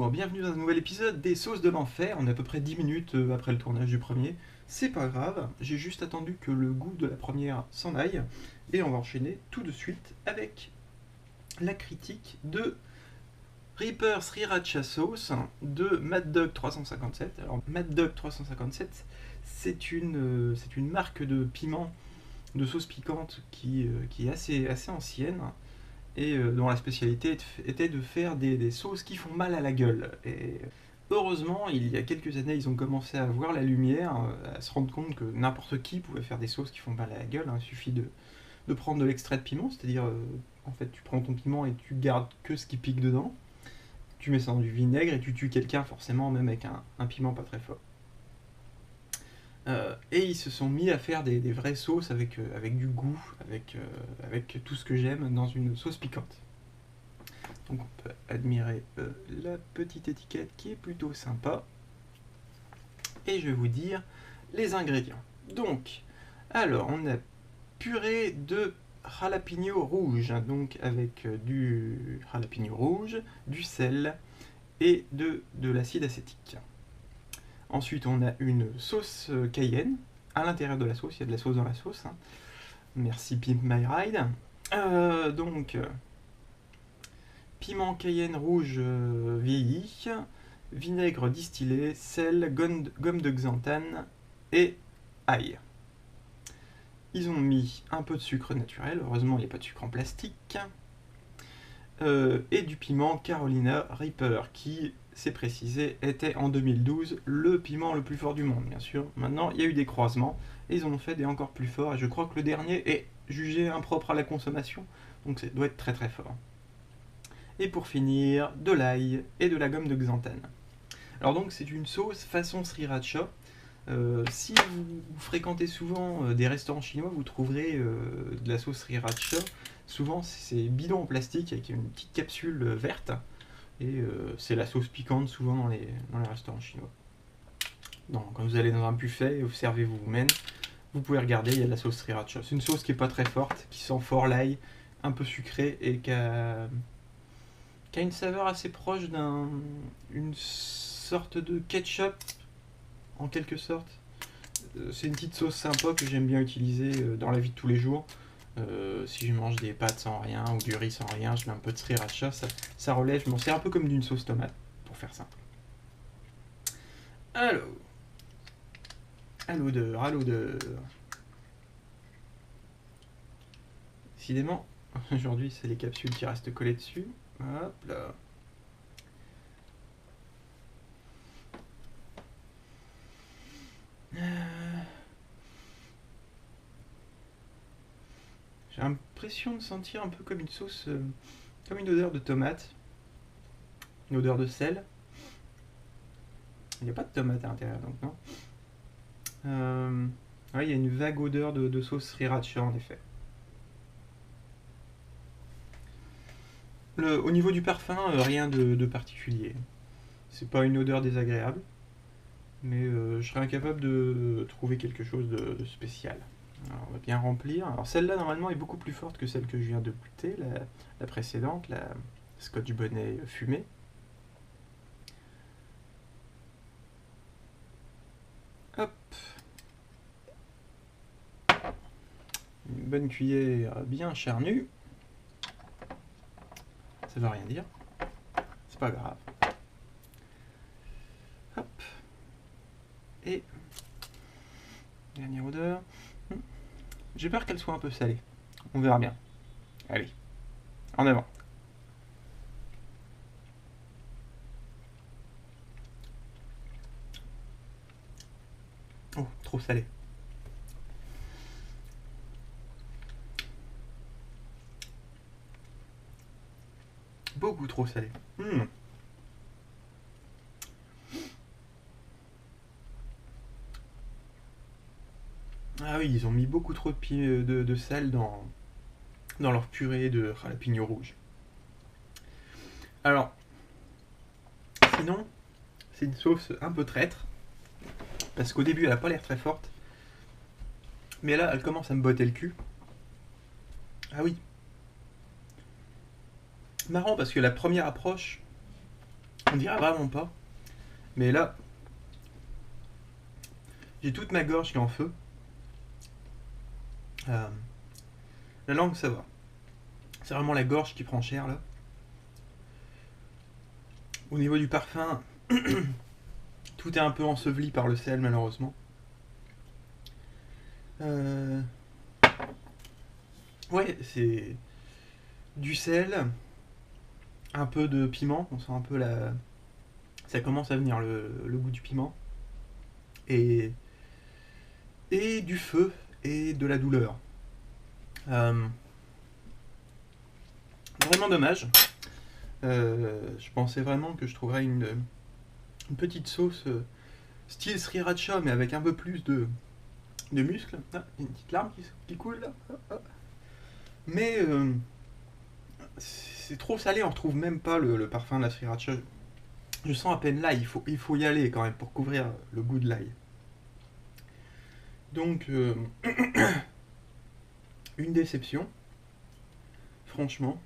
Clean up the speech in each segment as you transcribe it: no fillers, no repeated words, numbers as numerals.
Bonjour, bienvenue dans un nouvel épisode des sauces de l'enfer. On est à peu près 10 minutes après le tournage du premier. C'est pas grave, j'ai juste attendu que le goût de la première s'en aille. Et on va enchaîner tout de suite avec la critique de Reaper Sriracha Sauce de Mad Dog 357. Alors Mad Dog 357, c'est une marque de piment, de sauce piquante qui est assez ancienne et dont la spécialité était de faire des sauces qui font mal à la gueule. Et heureusement, il y a quelques années, ils ont commencé à voir la lumière, à se rendre compte que n'importe qui pouvait faire des sauces qui font mal à la gueule. Hein. Il suffit de prendre de l'extrait de piment, c'est-à-dire, en fait, tu prends ton piment et tu gardes que ce qui pique dedans. Tu mets ça dans du vinaigre et tu tues quelqu'un, forcément, même avec un piment pas très fort. Et ils se sont mis à faire des vraies sauces avec du goût, avec tout ce que j'aime dans une sauce piquante. Donc on peut admirer la petite étiquette qui est plutôt sympa. Et je vais vous dire les ingrédients. Donc, alors on a purée de jalapeno rouge, donc avec du jalapeno rouge, du sel et de l'acide acétique. Ensuite, on a une sauce cayenne. À l'intérieur de la sauce, il y a de la sauce dans la sauce. Hein. Merci Pimp My Ride. Donc, piment cayenne rouge vieilli, vinaigre distillé, sel, gomme de xanthane et ail. Ils ont mis un peu de sucre naturel, heureusement il n'y a pas de sucre en plastique, et du piment Carolina Reaper qui, c'est précisé, était en 2012 le piment le plus fort du monde, bien sûr. Maintenant, il y a eu des croisements, et ils en ont fait des encore plus forts, et je crois que le dernier est jugé impropre à la consommation, donc ça doit être très très fort. Et pour finir, de l'ail et de la gomme de xanthane. Alors donc c'est une sauce façon sriracha. Si vous fréquentez souvent des restaurants chinois, vous trouverez de la sauce sriracha. Souvent c'est bidon en plastique avec une petite capsule verte. Et c'est la sauce piquante souvent dans les restaurants chinois. Donc, quand vous allez dans un buffet et vous servez vous-même, vous pouvez regarder, il y a de la sauce sriracha. C'est une sauce qui n'est pas très forte, qui sent fort l'ail, un peu sucré et qui a une saveur assez proche d'une sorte de ketchup, en quelque sorte. C'est une petite sauce sympa que j'aime bien utiliser dans la vie de tous les jours. Si je mange des pâtes sans rien ou du riz sans rien, je mets un peu de sriracha, ça relève. Je m'en sers un peu comme d'une sauce tomate, pour faire simple. Alors, à l'odeur. Décidément, aujourd'hui c'est les capsules qui restent collées dessus. Hop là. J'ai l'impression de sentir un peu comme une sauce, comme une odeur de tomate, une odeur de sel. Il n'y a pas de tomate à l'intérieur, donc non. Ouais, il y a une vague odeur de sauce sriracha en effet. Au niveau du parfum, rien de particulier. C'est pas une odeur désagréable, mais je serais incapable de trouver quelque chose de spécial. Alors, on va bien remplir. Alors celle-là normalement est beaucoup plus forte que celle que je viens de goûter, la précédente, la Scotch bonnet fumée. Hop. Une bonne cuillère bien charnue. Ça veut rien dire. C'est pas grave. Hop. Et dernière odeur. J'ai peur qu'elle soit un peu salée. On verra bien. Allez, en avant. Oh, trop salé. Beaucoup trop salé. Ah oui, ils ont mis beaucoup trop de sel dans leur purée de jalapeno rouge. Alors, sinon, c'est une sauce un peu traître. Parce qu'au début, elle a pas l'air très forte. Mais là, elle commence à me botter le cul. Ah oui. Marrant parce que la première approche On dirait vraiment pas. Mais là, j'ai toute ma gorge qui est en feu. Euh, la langue, ça va. C'est vraiment la gorge qui prend cher là. Au niveau du parfum, tout est un peu enseveli par le sel malheureusement. Ouais, c'est du sel, un peu de piment, on sent un peu la... Ça commence à venir le goût du piment. Et du feu et de la douleur. Euh, Vraiment dommage. Je pensais vraiment que je trouverais une petite sauce style sriracha, mais avec un peu plus de muscles. Ah, il y a une petite larme qui coule là. Ah, ah. Mais c'est trop salé, on retrouve même pas le parfum de la sriracha. Je sens à peine l'ail, il faut y aller quand même pour couvrir le goût de l'ail. Donc, une déception, franchement.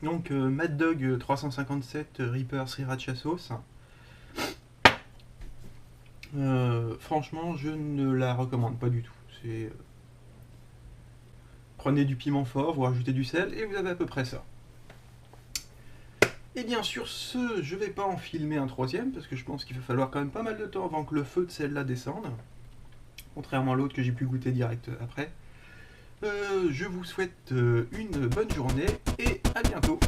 Donc, Mad Dog 357 Reaper Sriracha Sauce. Franchement, je ne la recommande pas du tout. Prenez du piment fort, vous rajoutez du sel et vous avez à peu près ça. Et bien sur ce, je vais pas en filmer un troisième parce que je pense qu'il va falloir quand même pas mal de temps avant que le feu de celle-là descende. Contrairement à l'autre que j'ai pu goûter direct après. Je vous souhaite une bonne journée et à bientôt.